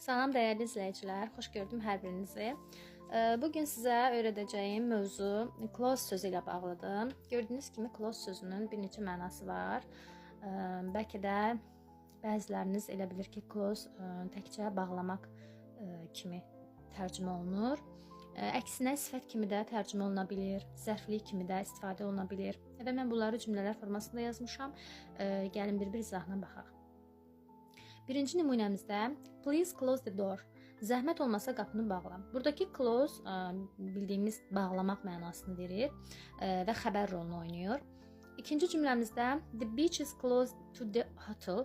Salam dəyərli izləyicilər, xoş gördüm hər birinizi. Bugün sizə öyrədəcəyim mövzu close sözü ilə bağlıdır. Gördüyünüz kimi close sözünün bir neçə mənası var. Bəlkə də bəziləriniz elə bilir ki, close təkcə bağlamaq kimi tərcümə olunur. Əksinə sifət kimi də tərcümə oluna bilir, zərflik kimi də istifadə oluna bilir. Və mən bunları cümlələr formasında yazmışam. Gəlin bir-bir izahına baxaq. Birinci nümunəmizdə please close the door. Zəhmət olmasa qapını bağla. Buradakı close bildiyimiz bağlamaq mənasını verir və xəbər rolunu oynayır. İkinci cümləmizdə the beach is close to the hotel.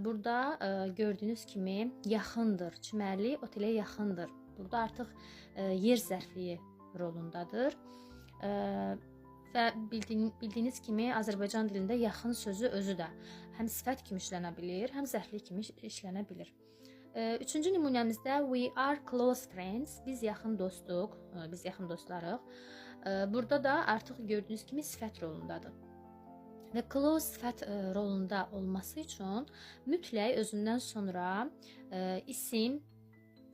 Burada gördüyünüz kimi yaxındır, çimərlik otelə yaxındır. Burada artıq yer zərfliyi rolundadır. Və bildiyiniz kimi Azərbaycan dilində yaxın sözü özü də həm sifət kimi işlənə bilir, həm zərflik kimi işlənə bilir. Üçüncü nümunəmizdə we are close friends. Biz yaxın dostuq, biz yaxın dostlarıq. Burada da artıq gördüyünüz kimi sifət rolundadır. Və close sifət rolunda olması üçün mütləq özündən sonra isim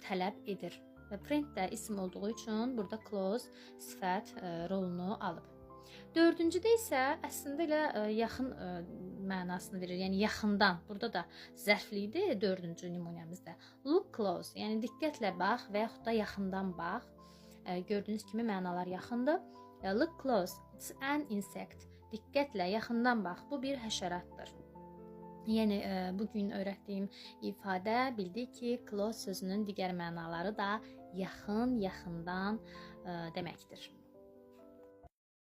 tələb edir. Və friend də isim olduğu üçün burada close sifət rolunu alıb. Dördüncüdə isə əslində elə yaxın mənasını verir, yəni yaxından. Burada da zərflidir dördüncü nümunəmizdə. Look close, yəni diqqətlə bax və yaxud da yaxından bax. Gördüyünüz kimi mənalar yaxındır. Look close, it's an insect. Diqqətlə yaxından bax, bu bir həşəratdır. Yəni bugün öyrətdiyim ifadə bildik ki, close sözünün digər mənaları da yaxın, yaxından deməkdir.